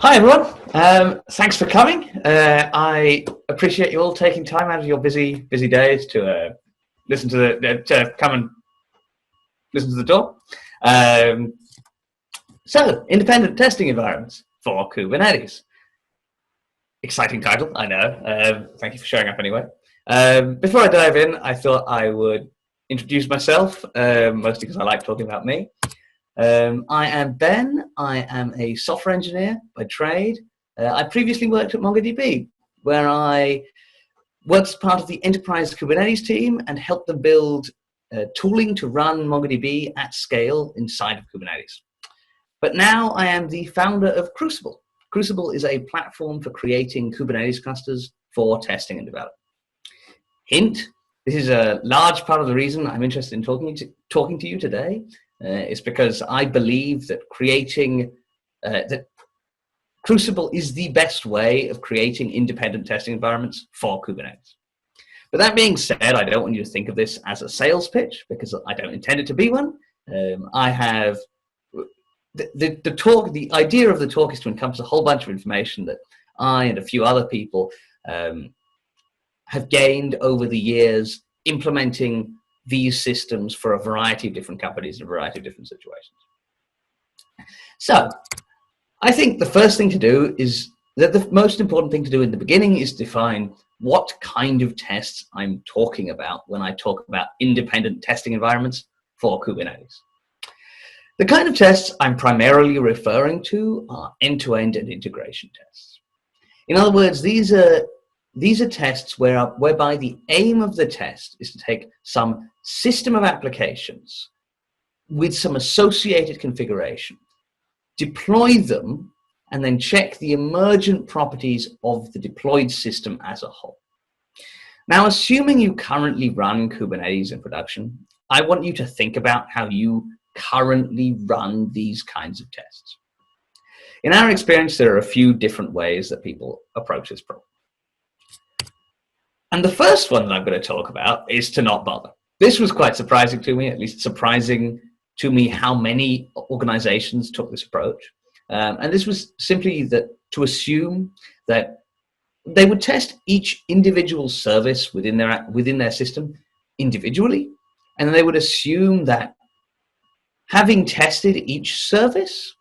Hi everyone, thanks for coming. I appreciate you all taking time out of your busy days to listen to to come and listen to the talk. So, independent testing environments for Kubernetes. Exciting title, I know. Thank you for showing up anyway. Before I dive in, I thought I would introduce myself, mostly because I like talking about me. I am Ben. I am a software engineer by trade. I previously worked at MongoDB, where I worked as part of the enterprise Kubernetes team and helped them build tooling to run MongoDB at scale inside of Kubernetes. But now I am the founder of Krucible. Krucible is a platform for creating Kubernetes clusters for testing and development. Hint, this is a large part of the reason I'm interested in talking to you today. It's because I believe that that Krucible is the best way of creating independent testing environments for Kubernetes. But that being said, I don't want you to think of this as a sales pitch because I don't intend it to be one. I have the idea of the talk is to encompass a whole bunch of information that I and a few other people have gained over the years implementing these systems for a variety of different companies in a variety of different situations. So I think the first thing to do is that the most important thing to do in the beginning is define what kind of tests I'm talking about when I talk about independent testing environments for Kubernetes. The kind of tests I'm primarily referring to are end-to-end and integration tests. In other words, these are tests whereby the aim of the test is to take some system of applications with some associated configuration, deploy them, and then check the emergent properties of the deployed system as a whole. Now, assuming you currently run Kubernetes in production, I want you to think about how you currently run these kinds of tests. In our experience, there are a few different ways that people approach this problem. And the first one that I'm going to talk about is to not bother. This was quite surprising to me, at least surprising to me how many organizations took this approach. And this was simply that to assume that they would test each individual service within their system individually, and they would assume that having tested each service,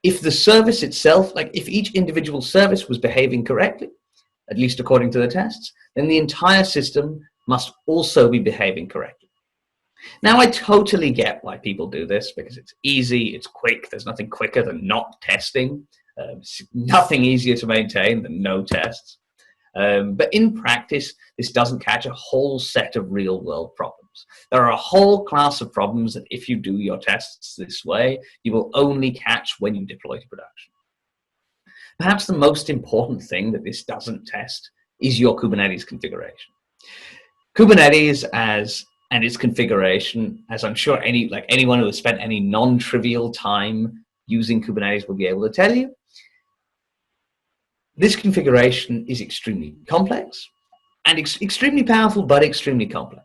if the service itself, if each individual service was behaving correctly, at least according to the tests, then the entire system must also be behaving correctly. Now, I totally get why people do this, because it's easy, it's quick, there's nothing quicker than not testing, nothing easier to maintain than no tests. But in practice, this doesn't catch a whole set of real-world problems. There are a whole class of problems that if you do your tests this way, you will only catch when you deploy to production. Perhaps the most important thing that this doesn't test is your Kubernetes configuration. Kubernetes and its configuration, as I'm sure anyone who has spent any non-trivial time using Kubernetes will be able to tell you, this configuration is extremely complex and extremely powerful, but extremely complex.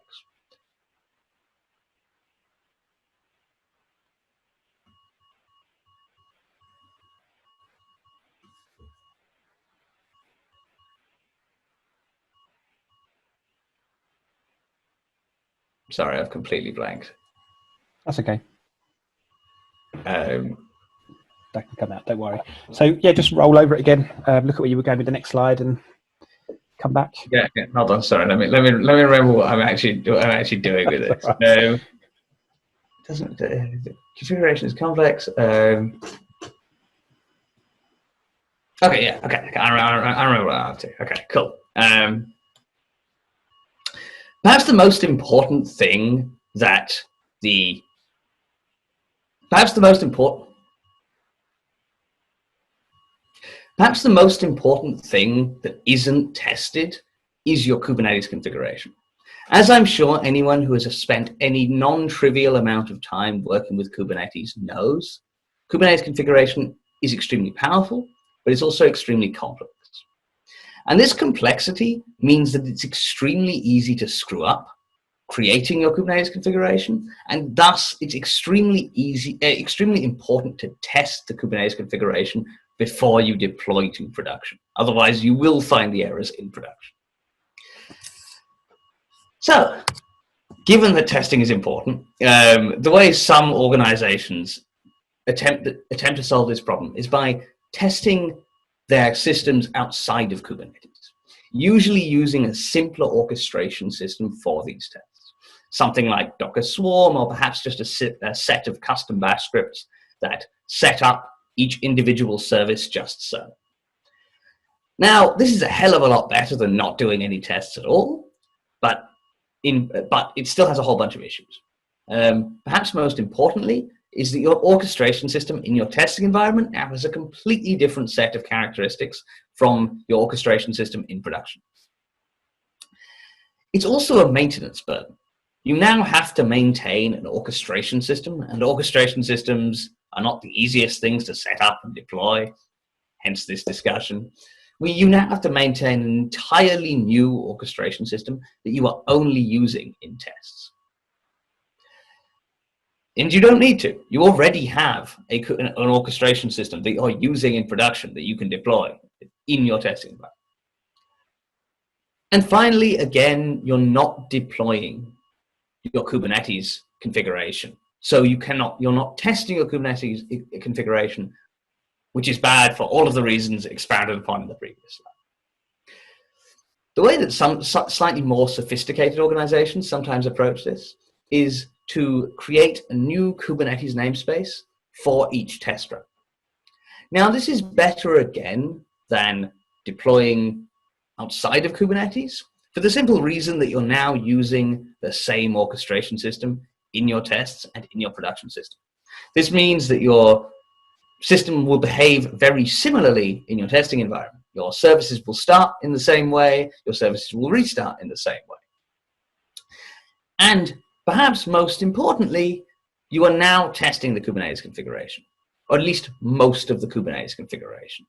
Sorry, I've completely blanked. That's okay. That can come out, don't worry. So yeah, just roll over it again. Look at where you were going with the next slide and come back. Yeah. Hold on. Sorry. Let me remember what I'm actually doing with it. Right. The configuration is complex. Okay. Yeah. Okay. I remember what I'm up to. Okay. Cool. Perhaps the most important thing that Perhaps the most important thing that isn't tested is your Kubernetes configuration. As I'm sure anyone who has spent any non-trivial amount of time working with Kubernetes knows, Kubernetes configuration is extremely powerful, but it's also extremely complex. And this complexity means that it's extremely easy to screw up creating your Kubernetes configuration, and thus it's extremely important to test the Kubernetes configuration before you deploy to production. Otherwise, you will find the errors in production. So, given that testing is important, the way some organizations attempt to solve this problem is by testing their systems outside of Kubernetes, usually using a simpler orchestration system for these tests. Something like Docker Swarm, or perhaps just a set of custom bash scripts that set up each individual service just so. Now, this is a hell of a lot better than not doing any tests at all, but it still has a whole bunch of issues. Perhaps most importantly is that your orchestration system in your testing environment now has a completely different set of characteristics from your orchestration system in production. It's also a maintenance burden. You now have to maintain an orchestration system, and orchestration systems are not the easiest things to set up and deploy, hence this discussion. You now have to maintain an entirely new orchestration system that you are only using in tests. And you don't need to. You already have an orchestration system that you're using in production that you can deploy in your testing environment. And finally, again, you're not deploying your Kubernetes configuration. So you're not testing your Kubernetes configuration, which is bad for all of the reasons expounded upon in the previous slide. The way that some slightly more sophisticated organizations sometimes approach this is to create a new Kubernetes namespace for each test run. Now, this is better again than deploying outside of Kubernetes, for the simple reason that you're now using the same orchestration system in your tests and in your production system. This means that your system will behave very similarly in your testing environment. Your services will start in the same way, your services will restart in the same way. And perhaps most importantly, you are now testing the Kubernetes configuration, or at least most of the Kubernetes configuration.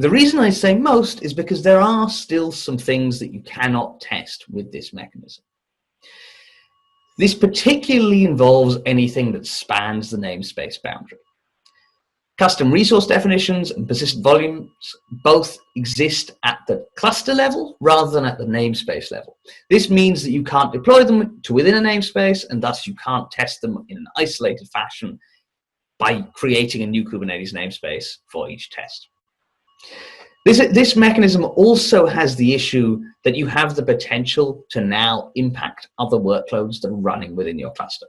The reason I say most is because there are still some things that you cannot test with this mechanism. This particularly involves anything that spans the namespace boundary. Custom resource definitions and persistent volumes both exist at the cluster level rather than at the namespace level. This means that you can't deploy them to within a namespace, and thus you can't test them in an isolated fashion by creating a new Kubernetes namespace for each test. This mechanism also has the issue that you have the potential to now impact other workloads that are running within your cluster.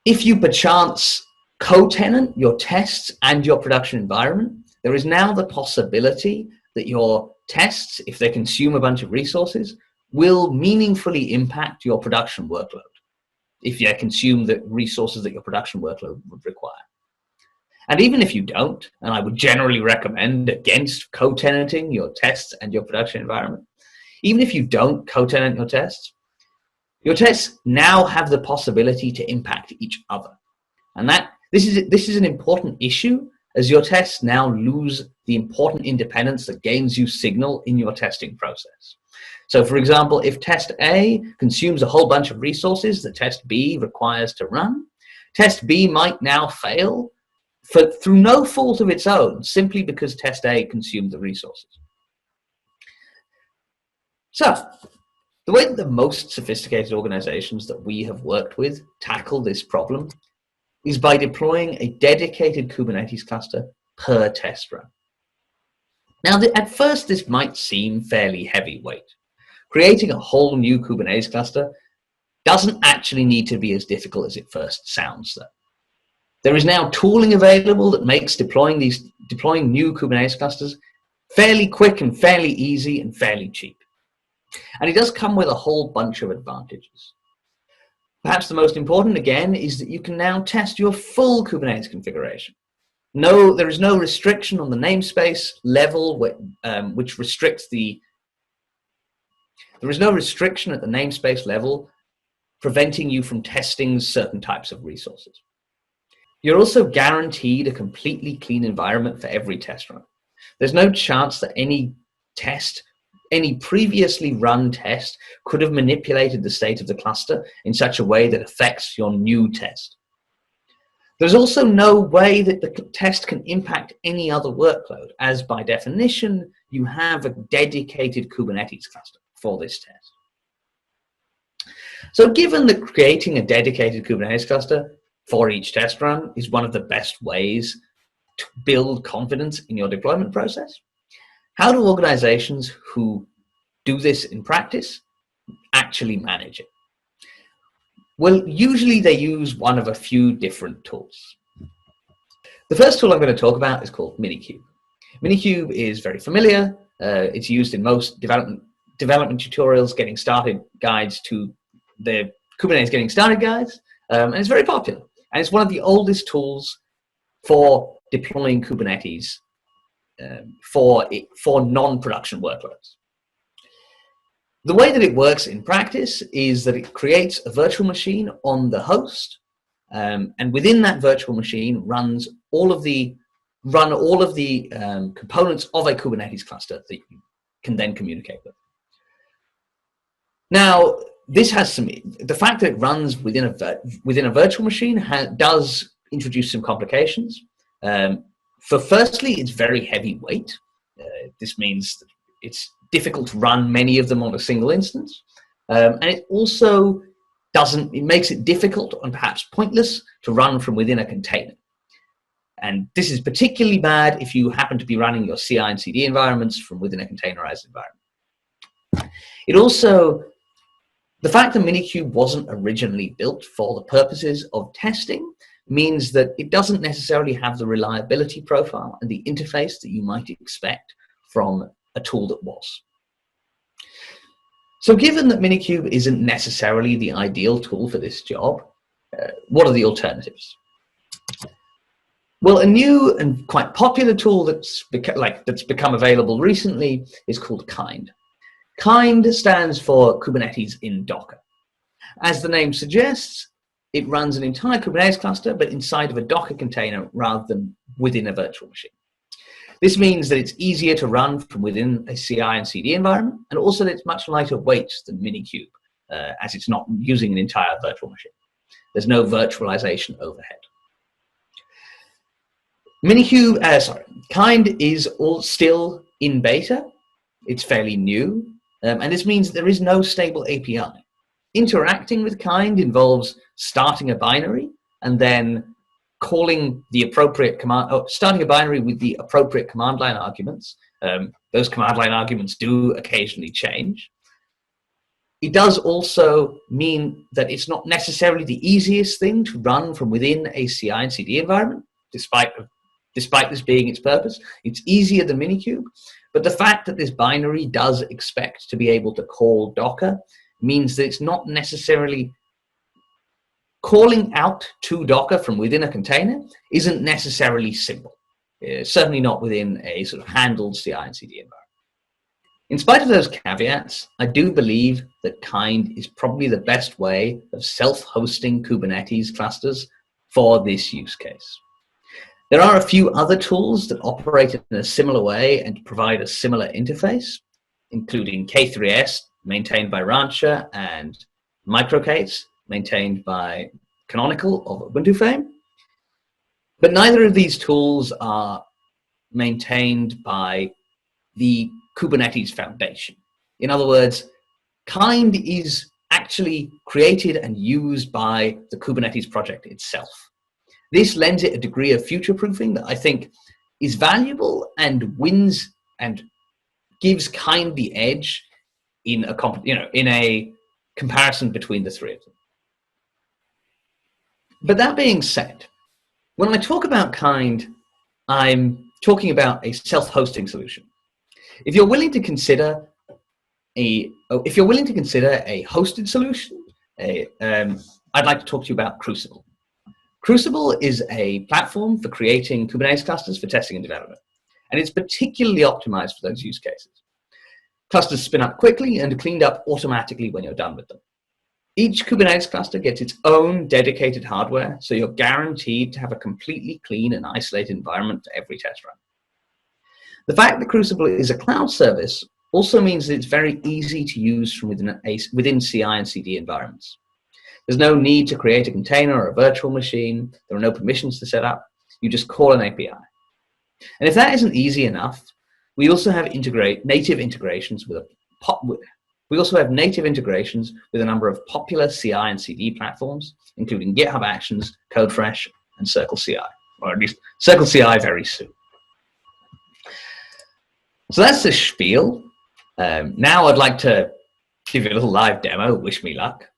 If you perchance co-tenant your tests and your production environment, there is now the possibility that your tests, if they consume a bunch of resources, will meaningfully impact your production workload if they consume the resources that your production workload would require. And even if you don't, and I would generally recommend against co-tenanting your tests and your production environment, even if you don't co-tenant your tests now have the possibility to impact each other. And this is an important issue, as your tests now lose the important independence that gains you signal in your testing process. So for example, if test A consumes a whole bunch of resources that test B requires to run, test B might now fail through no fault of its own, simply because test A consumed the resources. So, the way that the most sophisticated organizations that we have worked with tackle this problem is by deploying a dedicated Kubernetes cluster per test run. Now, at first, this might seem fairly heavyweight. Creating a whole new Kubernetes cluster doesn't actually need to be as difficult as it first sounds, though. There is now tooling available that makes deploying new Kubernetes clusters fairly quick and fairly easy and fairly cheap. And it does come with a whole bunch of advantages. Perhaps the most important, again, is that you can now test your full Kubernetes configuration. No, there is no restriction on the namespace level, which restricts there is no restriction at the namespace level preventing you from testing certain types of resources. You're also guaranteed a completely clean environment for every test run. There's no chance that any previously run test could have manipulated the state of the cluster in such a way that affects your new test. There's also no way that the test can impact any other workload, as by definition, you have a dedicated Kubernetes cluster for this test. So given that creating a dedicated Kubernetes cluster for each test run is one of the best ways to build confidence in your deployment process, how do organizations who do this in practice actually manage it? Well, usually they use one of a few different tools. The first tool I'm going to talk about is called MiniCube. MiniCube is very familiar. It's used in most development tutorials, getting started guides to the Kubernetes getting started guides, and it's very popular. And it's one of the oldest tools for deploying Kubernetes for non-production workloads. The way that it works in practice is that it creates a virtual machine on the host, and within that virtual machine runs all of the components of a Kubernetes cluster that you can then communicate with. Now, this has the fact that it runs within a virtual machine does introduce some complications. Firstly, it's very heavyweight. This means that it's difficult to run many of them on a single instance. And it also it makes it difficult and perhaps pointless to run from within a container. And this is particularly bad if you happen to be running your CI and CD environments from within a containerized environment. The fact that MiniCube wasn't originally built for the purposes of testing means that it doesn't necessarily have the reliability profile and the interface that you might expect from a tool that was. So given that MiniCube isn't necessarily the ideal tool for this job, what are the alternatives? Well, a new and quite popular tool that's become available recently is called Kind. Kind stands for Kubernetes in Docker. As the name suggests, it runs an entire Kubernetes cluster, but inside of a Docker container rather than within a virtual machine. This means that it's easier to run from within a CI and CD environment, and also that it's much lighter weight than MiniCube, as it's not using an entire virtual machine. There's no virtualization overhead. Kind is still in beta. It's fairly new, and this means there is no stable API. Interacting with Kind involves starting a binary and then calling the appropriate command, starting a binary with the appropriate command line arguments. Those command line arguments do occasionally change. It does also mean that it's not necessarily the easiest thing to run from within a CI and CD environment, despite this being its purpose. It's easier than MiniCube, but the fact that this binary does expect to be able to call Docker means that it's not necessarily calling out to Docker from within a container isn't necessarily simple. Certainly not within a sort of handled CI and CD environment. In spite of those caveats, I do believe that Kind is probably the best way of self-hosting Kubernetes clusters for this use case. There are a few other tools that operate in a similar way and provide a similar interface, including K3s, maintained by Rancher, and Microcates, maintained by Canonical of Ubuntu fame. But neither of these tools are maintained by the Kubernetes Foundation. In other words, Kind is actually created and used by the Kubernetes project itself. This lends it a degree of future-proofing that I think is valuable and wins and gives Kind the edge in a comparison between the three of them. But that being said, when I talk about Kind, I'm talking about a self-hosting solution. If you're willing to consider a hosted solution, I'd like to talk to you about Krucible. Krucible is a platform for creating Kubernetes clusters for testing and development, and it's particularly optimized for those use cases. Clusters spin up quickly and are cleaned up automatically when you're done with them. Each Kubernetes cluster gets its own dedicated hardware, so you're guaranteed to have a completely clean and isolated environment for every test run. The fact that Krucible is a cloud service also means that it's very easy to use from within CI and CD environments. There's no need to create a container or a virtual machine. There are no permissions to set up. You just call an API. And if that isn't easy enough, we also have native integrations with a number of popular CI and CD platforms, including GitHub Actions, CodeFresh, and Circle CI, or at least Circle CI very soon. So that's the spiel. Now I'd like to give you a little live demo. Wish me luck.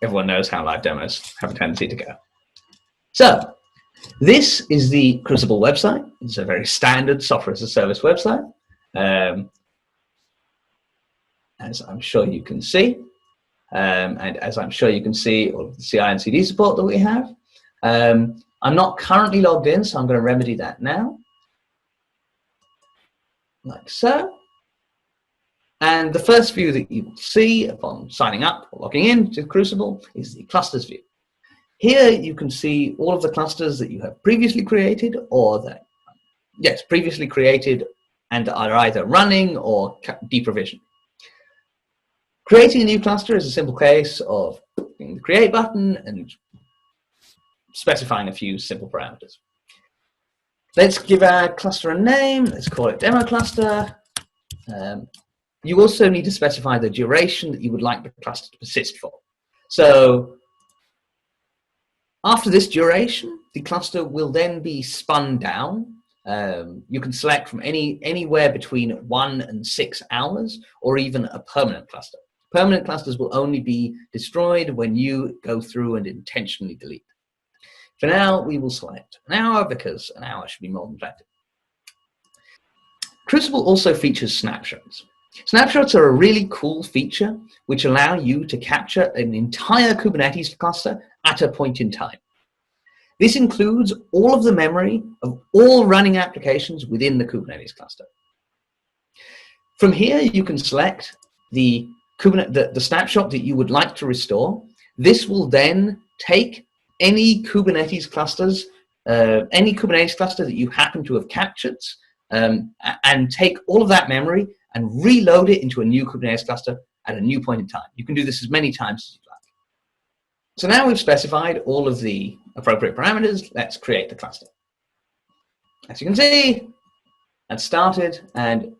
Everyone knows how live demos have a tendency to go. So this is the Krucible website. It's a very standard software as a service website, as I'm sure you can see. And as I'm sure you can see all of the CI and CD support that we have. I'm not currently logged in, so I'm going to remedy that now. Like so. And the first view that you will see upon signing up or logging in to Krucible is the clusters view. Here you can see all of the clusters that you have previously created or that, yes, previously created and are either running or deprovisioned. Creating a new cluster is a simple case of clicking the create button and specifying a few simple parameters. Let's give our cluster a name. Let's call it demo cluster. You also need to specify the duration that you would like the cluster to persist for. So after this duration, the cluster will then be spun down. You can select from anywhere between 1 and 6 hours, or even a permanent cluster. Permanent clusters will only be destroyed when you go through and intentionally delete. For now, we will select an hour because an hour should be more than plenty. Krucible also features snapshots. Snapshots are a really cool feature which allow you to capture an entire Kubernetes cluster at a point in time. This includes all of the memory of all running applications within the Kubernetes cluster. From here, you can select the snapshot that you would like to restore. This will then take any Kubernetes cluster that you happen to have captured, and take all of that memory and reload it into a new Kubernetes cluster at a new point in time. You can do this as many times as you like. So now we've specified all of the appropriate parameters. Let's create the cluster. As you can see, that's started, and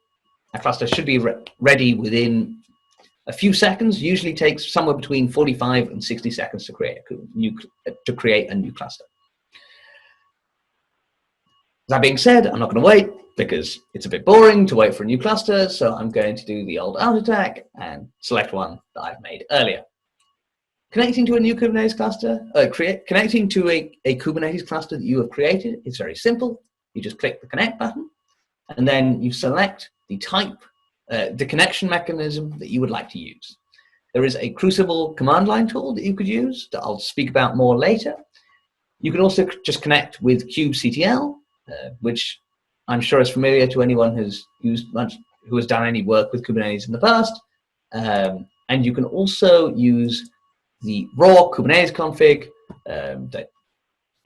a cluster should be ready within a few seconds. Usually takes somewhere between 45 and 60 seconds to create a new cluster. That being said, I'm not going to wait because it's a bit boring to wait for a new cluster, so I'm going to do the old alt attack and select one that I've made earlier. Connecting to a new Kubernetes cluster, connecting to a Kubernetes cluster that you have created is very simple. You just click the connect button, and then you select the type, the connection mechanism that you would like to use. There is a Krucible command line tool that you could use that I'll speak about more later. You can also just connect with kubectl, which I'm sure is familiar to anyone who has done any work with Kubernetes in the past. And you can also use the raw Kubernetes config that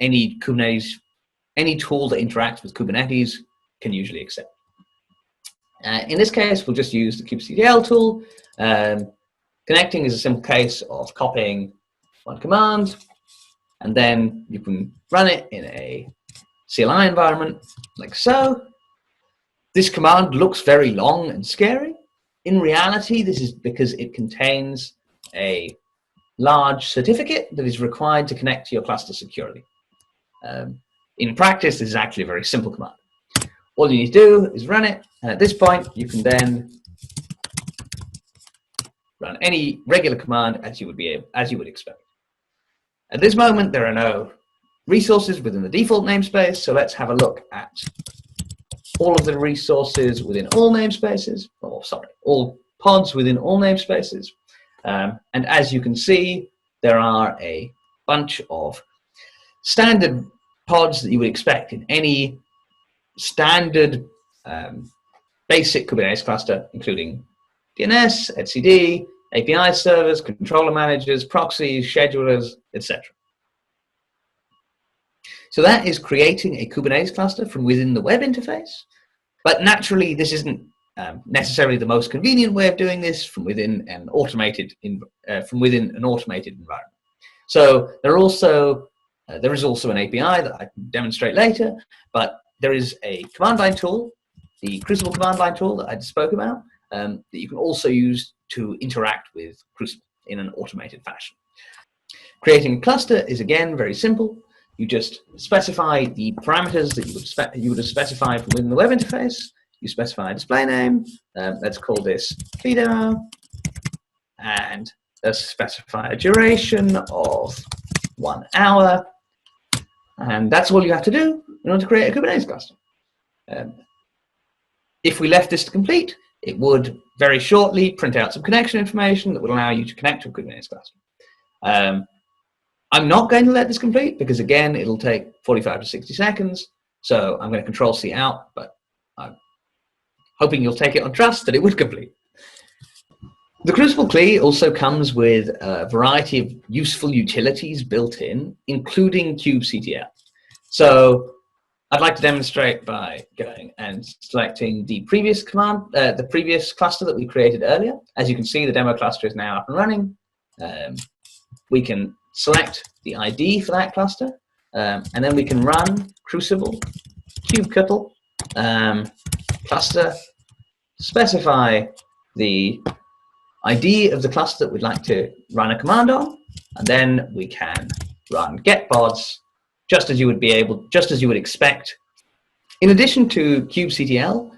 any tool that interacts with Kubernetes can usually accept. In this case, we'll just use the kubectl tool. Connecting is a simple case of copying one command, and then you can run it in a CLI environment, like so. This command looks very long and scary. In reality, this is because it contains a large certificate that is required to connect to your cluster securely. In practice, this is actually a very simple command. All you need to do is run it, and at this point, you can then run any regular command as you would expect. At this moment, there are no resources within the default namespace, so let's have a look at all of the resources within all namespaces, all pods within all namespaces. And as you can see, there are a bunch of standard pods that you would expect in any standard basic Kubernetes cluster, including DNS, etcd, API servers, controller managers, proxies, schedulers, etc. So that is creating a Kubernetes cluster from within the web interface. But naturally, this isn't necessarily the most convenient way of doing this from within an automated environment. So there is also an API that I can demonstrate later, but there is a command line tool, the Krucible command line tool that I just spoke about, that you can also use to interact with Krucible in an automated fashion. Creating a cluster is again very simple. You just specify the parameters that you would have specified from within the web interface. You specify a display name. Let's call this CLI demo, and let's specify a duration of 1 hour. And that's all you have to do in order to create a Kubernetes cluster. If we left this to complete, it would very shortly print out some connection information that would allow you to connect to a Kubernetes cluster. I'm not going to let this complete because, again, it'll take 45 to 60 seconds. So I'm going to Control-C out, but I'm hoping you'll take it on trust that it would complete. The Krucible CLI also comes with a variety of useful utilities built in, including kubectl. So I'd like to demonstrate by going and selecting the previous command, the previous cluster that we created earlier. As you can see, the demo cluster is now up and running. We can select the ID for that cluster, and then we can run Krucible kubectl cluster, specify the ID of the cluster that we'd like to run a command on, and then we can run get pods, just as you would expect. In addition to kubectl,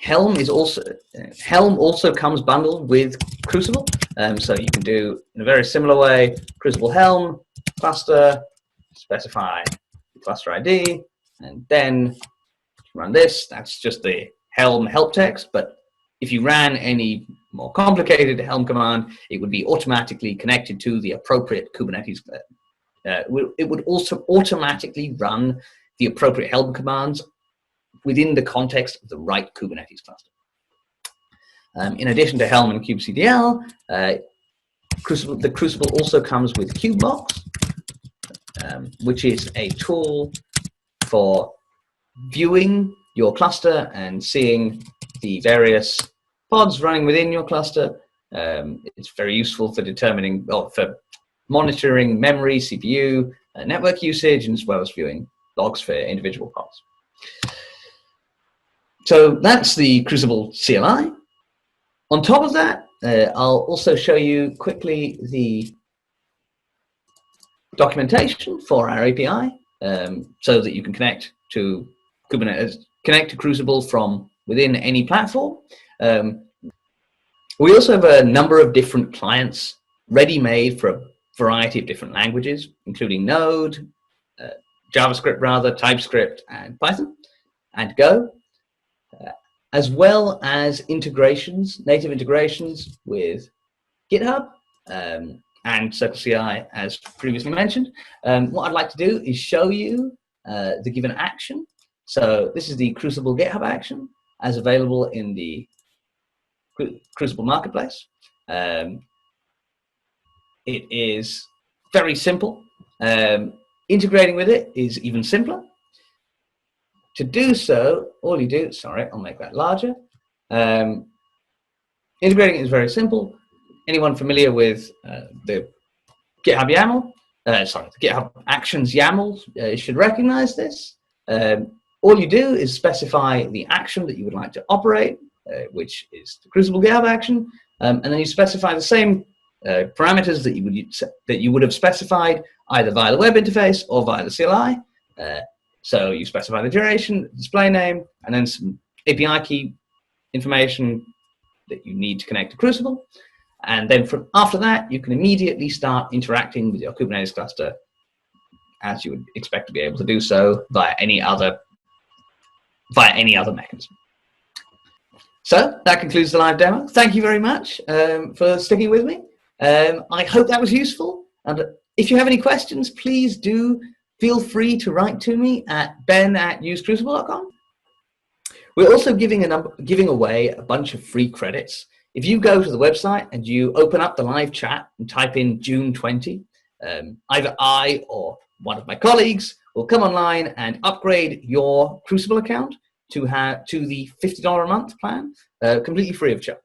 Helm also comes bundled with Krucible, so you can do in a very similar way Krucible Helm cluster, specify the cluster ID, and then run this. That's just the Helm help text, but if you ran any more complicated Helm command, it would be automatically connected to the appropriate Kubernetes. It would also automatically run the appropriate Helm commands within the context of the right Kubernetes cluster. In addition to Helm and kubectl, the Krucible also comes with KubeBox, which is a tool for viewing your cluster and seeing the various pods running within your cluster. It's very useful for determining, or for monitoring memory, CPU, network usage, and as well as viewing logs for individual pods. So that's the Krucible CLI. On top of that, I'll also show you quickly the documentation for our API, so that you can connect to Kubernetes, connect to Krucible from within any platform. We also have a number of different clients ready-made for a variety of different languages, including Node, JavaScript rather, TypeScript, and Python, and Go, as well as integrations, native integrations with GitHub and CircleCI, as previously mentioned. What I'd like to do is show you the given action. So this is the Krucible GitHub action as available in the Krucible Marketplace. It is very simple. Integrating with it is even simpler. To do so, all you do, sorry, I'll make that larger. Integrating is very simple. Anyone familiar with the GitHub YAML, the GitHub Actions YAML should recognize this. All you do is specify the action that you would like to operate, which is the Krucible GitHub action, and then you specify the same parameters that you would have specified either via the web interface or via the CLI. So you specify the duration, display name, and then some API key information that you need to connect to Krucible. And then after that, you can immediately start interacting with your Kubernetes cluster as you would expect to be able to do so via any other mechanism. So that concludes the live demo. Thank you very much for sticking with me. I hope that was useful. And if you have any questions, please do feel free to write to me at ben@usecrucible.com. We're also giving away a bunch of free credits. If you go to the website and you open up the live chat and type in June 20, either I or one of my colleagues will come online and upgrade your Krucible account to the $50 a month plan, completely free of charge.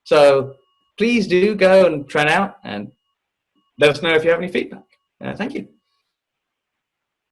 So please do go and try it out and let us know if you have any feedback. Thank you.